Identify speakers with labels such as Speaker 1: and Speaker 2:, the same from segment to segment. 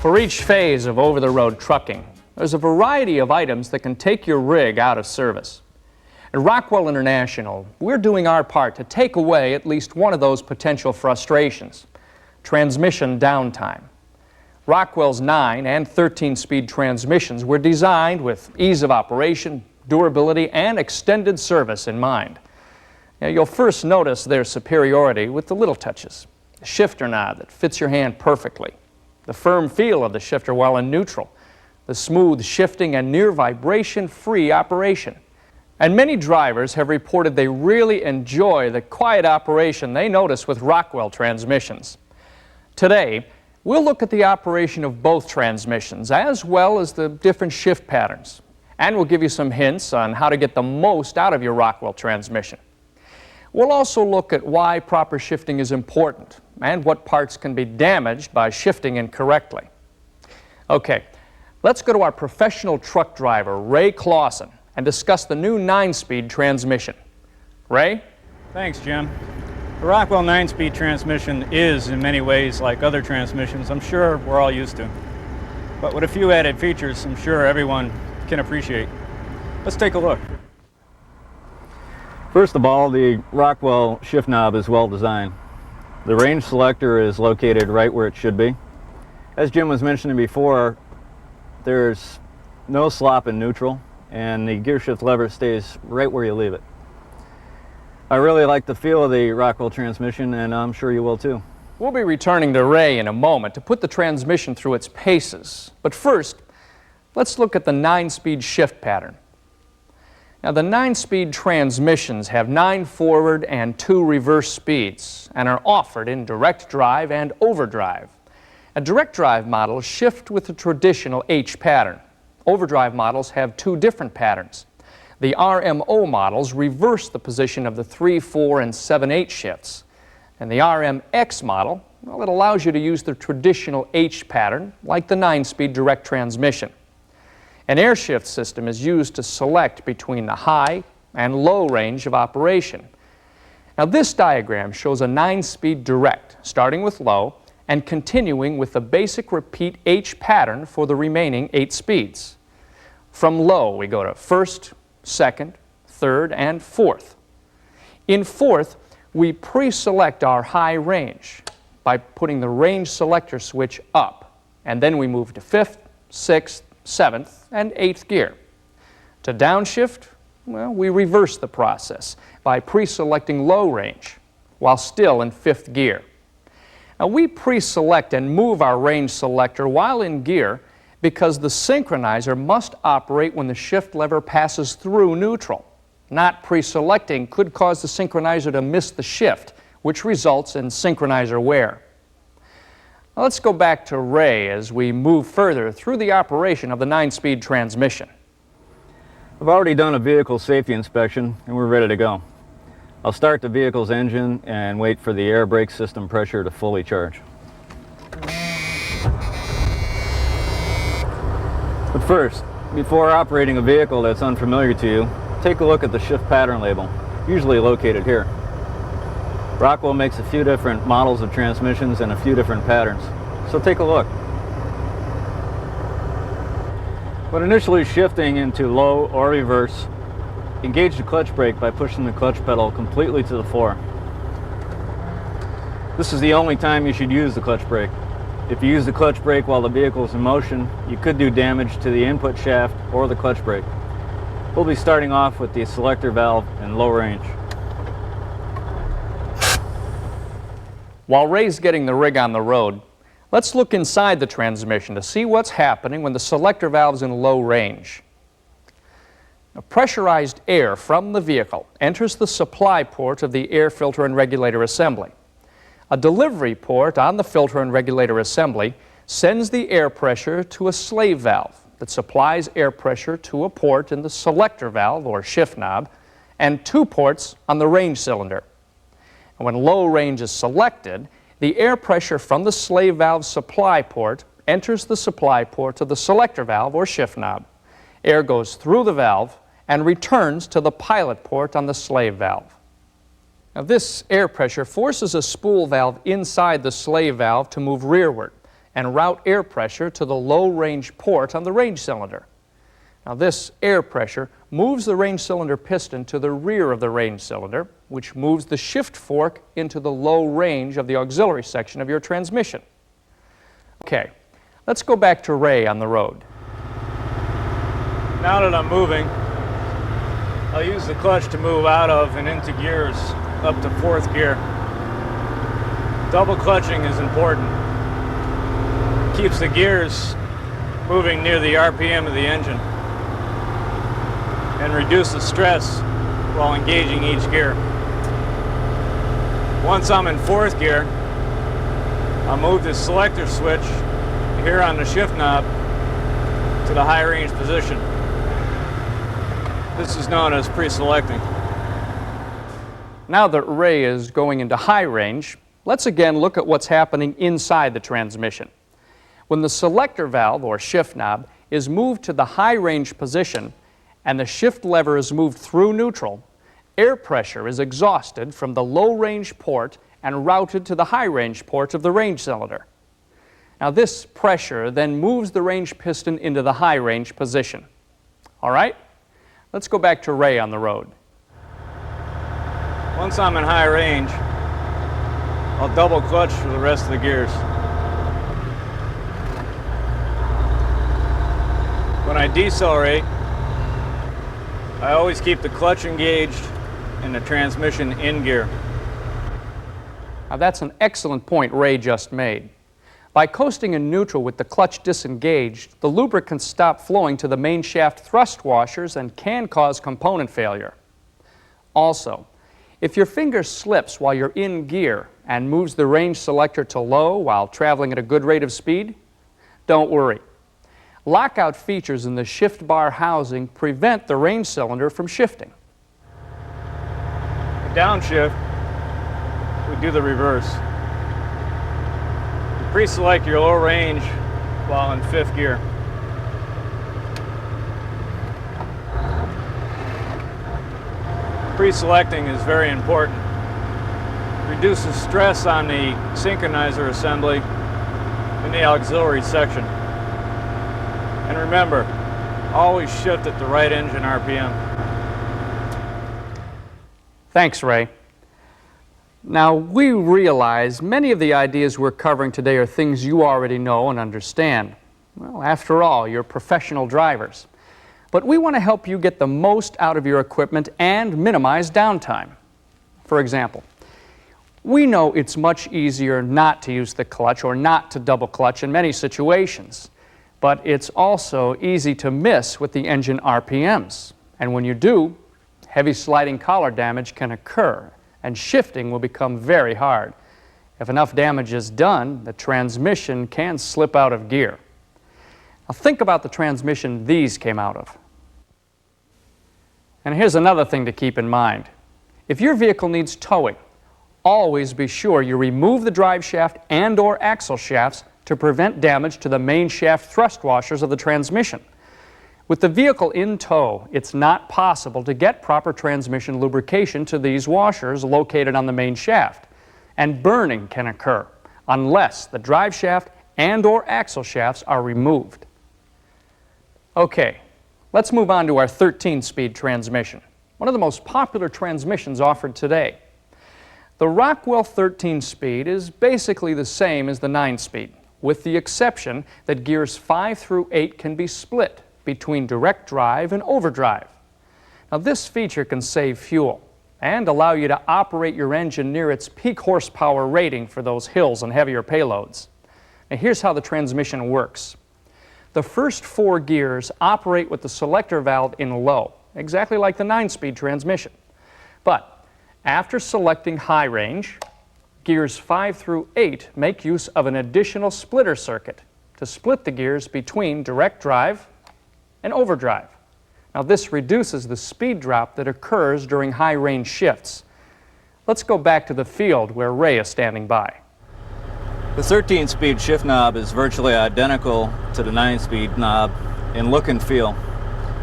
Speaker 1: For each phase of over-the-road trucking, there's a variety of items that can take your rig out of service. At Rockwell International, we're doing our part to take away at least one of those potential frustrations: transmission downtime. Rockwell's 9 and 13-speed transmissions were designed with ease of operation, durability, and extended service in mind. Now, you'll first notice their superiority with the little touches: the shifter knob that fits your hand perfectly, the firm feel of the shifter while in neutral, the smooth shifting and near vibration-free operation. And many drivers have reported they really enjoy the quiet operation they notice with Rockwell transmissions. Today, we'll look at the operation of both transmissions as well as the different shift patterns. And we'll give you some hints on how to get the most out of your Rockwell transmission. We'll also look at why proper shifting is important and what parts can be damaged by shifting incorrectly. Okay, let's go to our professional truck driver, Ray Clausen, and discuss the new 9-speed transmission. Ray?
Speaker 2: Thanks, Jim. The Rockwell 9-speed transmission is, in many ways, like other transmissions I'm sure we're all used to, but with a few added features I'm sure everyone can appreciate. Let's take a look. First of all, the Rockwell shift knob is well designed. The range selector is located right where it should be. As Jim was mentioning before, there's no slop in neutral, and the gear shift lever stays right where you leave it. I really like the feel of the Rockwell transmission, and I'm sure you will too.
Speaker 1: We'll be returning to Ray in a moment to put the transmission through its paces. But first, let's look at the 9-speed shift pattern. Now, the 9-speed transmissions have 9 forward and 2 reverse speeds and are offered in direct drive and overdrive. A direct drive models shift with the traditional H pattern. Overdrive models have 2 different patterns. The RMO models reverse the position of the 3, 4, and 7/8 shifts. And the RMX model, well, it allows you to use the traditional H pattern like the 9-speed direct transmission. An air shift system is used to select between the high and low range of operation. Now, this diagram shows a 9-speed direct, starting with low and continuing with the basic repeat H pattern for the remaining 8 speeds. From low, we go to first, second, third, and fourth. In fourth, we pre-select our high range by putting the range selector switch up, and then we move to fifth, sixth, 7th, and 8th gear. To downshift, well, we reverse the process by pre-selecting low range while still in 5th gear. Now, we pre-select and move our range selector while in gear because the synchronizer must operate when the shift lever passes through neutral. Not pre-selecting could cause the synchronizer to miss the shift, which results in synchronizer wear. Now, let's go back to Ray as we move further through the operation of the 9-speed transmission.
Speaker 2: I've already done a vehicle safety inspection and we're ready to go. I'll start the vehicle's engine and wait for the air brake system pressure to fully charge. But first, before operating a vehicle that's unfamiliar to you, take a look at the shift pattern label, usually located here. Rockwell makes a few different models of transmissions and a few different patterns, so take a look. When initially shifting into low or reverse, engage the clutch brake by pushing the clutch pedal completely to the floor. This is the only time you should use the clutch brake. If you use the clutch brake while the vehicle is in motion, you could do damage to the input shaft or the clutch brake. We'll be starting off with the selector valve in low range.
Speaker 1: While Ray's getting the rig on the road, let's look inside the transmission to see what's happening when the selector valve's in low range. Now, pressurized air from the vehicle enters the supply port of the air filter and regulator assembly. A delivery port on the filter and regulator assembly sends the air pressure to a slave valve that supplies air pressure to a port in the selector valve or shift knob and 2 ports on the range cylinder. When low range is selected, the air pressure from the slave valve supply port enters the supply port of the selector valve or shift knob. Air goes through the valve and returns to the pilot port on the slave valve. Now, this air pressure forces a spool valve inside the slave valve to move rearward, and route air pressure to the low-range port on the range cylinder. Now this air pressure moves the range cylinder piston to the rear of the range cylinder, which moves the shift fork into the low range of the auxiliary section of your transmission. Okay, let's go back to Ray on the road.
Speaker 2: Now that I'm moving, I'll use the clutch to move out of and into gears up to 4th gear. Double clutching is important. Keeps the gears moving near the RPM of the engine and reduces stress while engaging each gear. Once I'm in 4th gear, I'll move the selector switch here on the shift knob to the high range position. This is known as pre-selecting.
Speaker 1: Now that Ray is going into high range, let's again look at what's happening inside the transmission. When the selector valve, or shift knob, is moved to the high range position and the shift lever is moved through neutral, air pressure is exhausted from the low range port and routed to the high range port of the range cylinder. Now this pressure then moves the range piston into the high range position. All right? Let's go back to Ray on the road.
Speaker 2: Once I'm in high range, I'll double clutch for the rest of the gears. When I decelerate, I always keep the clutch engaged and the transmission in gear.
Speaker 1: Now that's an excellent point Ray just made. By coasting in neutral with the clutch disengaged, the lubricant stops flowing to the main shaft thrust washers and can cause component failure. Also, if your finger slips while you're in gear and moves the range selector to low while traveling at a good rate of speed, don't worry. Lockout features in the shift bar housing prevent the range cylinder from shifting.
Speaker 2: Downshift, we do the reverse. You pre-select your low range while in 5th gear. Pre-selecting is very important. Reduces stress on the synchronizer assembly in the auxiliary section. And remember, always shift at the right engine RPM.
Speaker 1: Thanks, Ray. Now, we realize many of the ideas we're covering today are things you already know and understand. Well, after all, you're professional drivers. But we want to help you get the most out of your equipment and minimize downtime. For example, we know it's much easier not to use the clutch or not to double clutch in many situations. But it's also easy to miss with the engine RPMs. And when you do, heavy sliding collar damage can occur, and shifting will become very hard. If enough damage is done, the transmission can slip out of gear. Now think about the transmission these came out of. And here's another thing to keep in mind. If your vehicle needs towing, always be sure you remove the drive shaft and/or axle shafts to prevent damage to the main shaft thrust washers of the transmission. With the vehicle in tow, it's not possible to get proper transmission lubrication to these washers located on the main shaft, and burning can occur unless the drive shaft and/or axle shafts are removed. Okay, let's move on to our 13-speed transmission, one of the most popular transmissions offered today. The Rockwell 13-speed is basically the same as the 9-speed, with the exception that gears 5 through 8 can be split between direct drive and overdrive. Now this feature can save fuel and allow you to operate your engine near its peak horsepower rating for those hills and heavier payloads. Now here's how the transmission works. The first 4 gears operate with the selector valve in low, exactly like the 9-speed transmission. But after selecting high range, gears 5 through 8 make use of an additional splitter circuit to split the gears between direct drive and overdrive. Now this reduces the speed drop that occurs during high range shifts. Let's go back to the field where Ray is standing by.
Speaker 2: The 13-speed shift knob is virtually identical to the 9-speed knob in look and feel,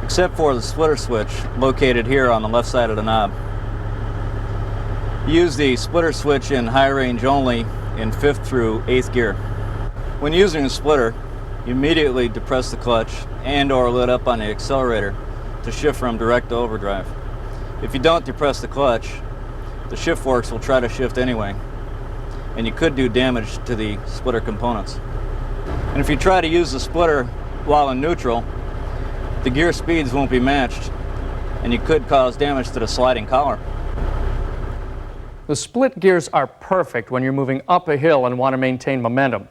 Speaker 2: except for the splitter switch located here on the left side of the knob. Use the splitter switch in high range only in 5th through 8th gear. When using a splitter, you immediately depress the clutch and/or let up on the accelerator to shift from direct to overdrive. If you don't depress the clutch, the shift forks will try to shift anyway, and you could do damage to the splitter components. And if you try to use the splitter while in neutral, the gear speeds won't be matched, and you could cause damage to the sliding collar.
Speaker 1: The split gears are perfect when you're moving up a hill and want to maintain momentum.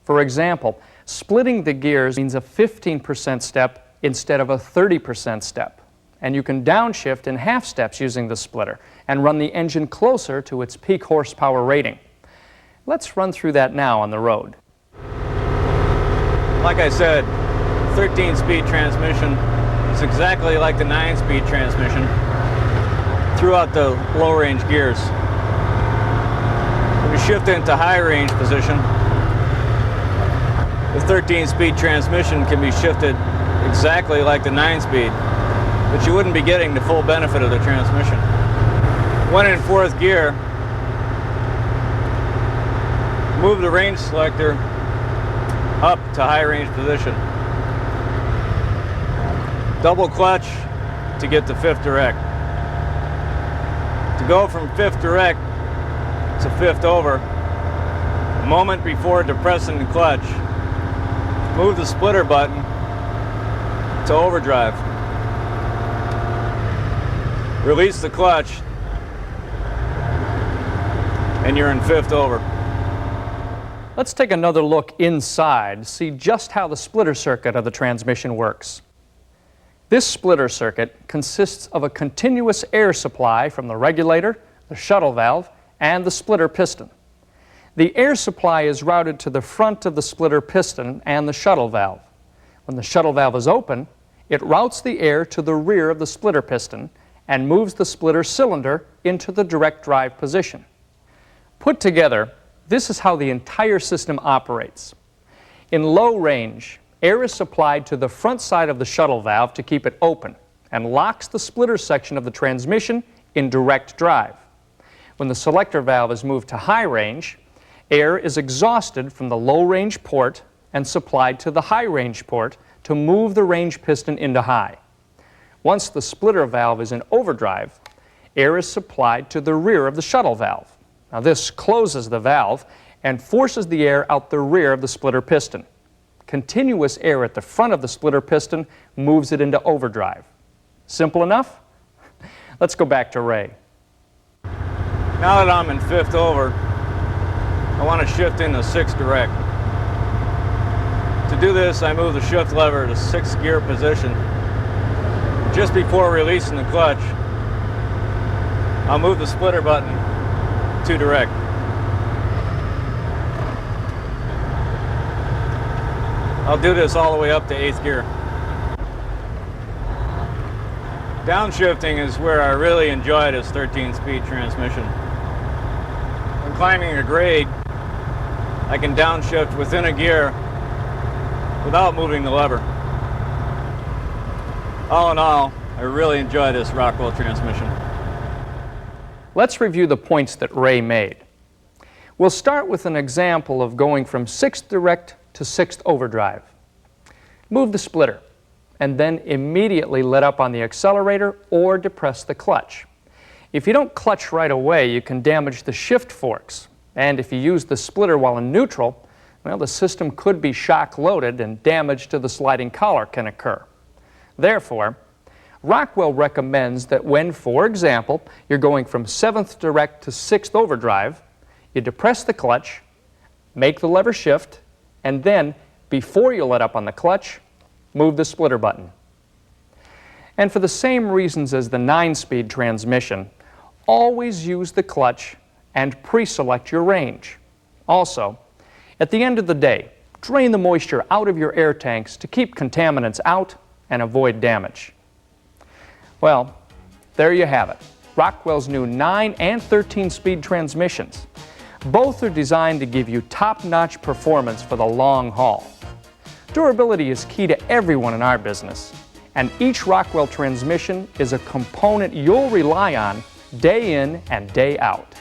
Speaker 1: For example, splitting the gears means a 15% step instead of a 30% step. And you can downshift in half steps using the splitter and run the engine closer to its peak horsepower rating. Let's run through that now on the road.
Speaker 2: Like I said, 13-speed transmission is exactly like the 9-speed transmission throughout the low-range gears. When you shift into high-range position, the 13-speed transmission can be shifted exactly like the 9-speed, but you wouldn't be getting the full benefit of the transmission. When in 4th gear, move the range selector up to high range position. Double clutch to get to 5th direct. To go from 5th direct to 5th over, a moment before depressing the clutch, move the splitter button to overdrive. Release the clutch, and you're in 5th over.
Speaker 1: Let's take another look inside to see just how the splitter circuit of the transmission works. This splitter circuit consists of a continuous air supply from the regulator, the shuttle valve, and the splitter piston. The air supply is routed to the front of the splitter piston and the shuttle valve. When the shuttle valve is open, it routes the air to the rear of the splitter piston and moves the splitter cylinder into the direct drive position. Put together, this is how the entire system operates. In low range, air is supplied to the front side of the shuttle valve to keep it open and locks the splitter section of the transmission in direct drive. When the selector valve is moved to high range, air is exhausted from the low range port and supplied to the high range port to move the range piston into high. Once the splitter valve is in overdrive, air is supplied to the rear of the shuttle valve. Now this closes the valve and forces the air out the rear of the splitter piston. Continuous air at the front of the splitter piston moves it into overdrive. Simple enough? Let's go back to Ray.
Speaker 2: Now that I'm in 5th over, I want to shift into 6th direct. To do this, I move the shift lever to 6th gear position. Just before releasing the clutch, I'll move the splitter button to direct. I'll do this all the way up to 8th gear. Downshifting is where I really enjoy this 13-speed transmission. When climbing a grade, I can downshift within a gear without moving the lever. All in all, I really enjoy this Rockwell transmission.
Speaker 1: Let's review the points that Ray made. We'll start with an example of going from 6th direct to 6th overdrive. Move the splitter and then immediately let up on the accelerator or depress the clutch. If you don't clutch right away, you can damage the shift forks. And if you use the splitter while in neutral, well, the system could be shock loaded and damage to the sliding collar can occur. Therefore, Rockwell recommends that when, for example, you're going from 7th direct to 6th overdrive, you depress the clutch, make the lever shift, and then, before you let up on the clutch, move the splitter button. And for the same reasons as the 9-speed transmission, always use the clutch and pre-select your range. Also, at the end of the day, drain the moisture out of your air tanks to keep contaminants out and avoid damage. Well, there you have it, Rockwell's new 9 and 13-speed transmissions. Both are designed to give you top-notch performance for the long haul. Durability is key to everyone in our business, and each Rockwell transmission is a component you'll rely on day in and day out.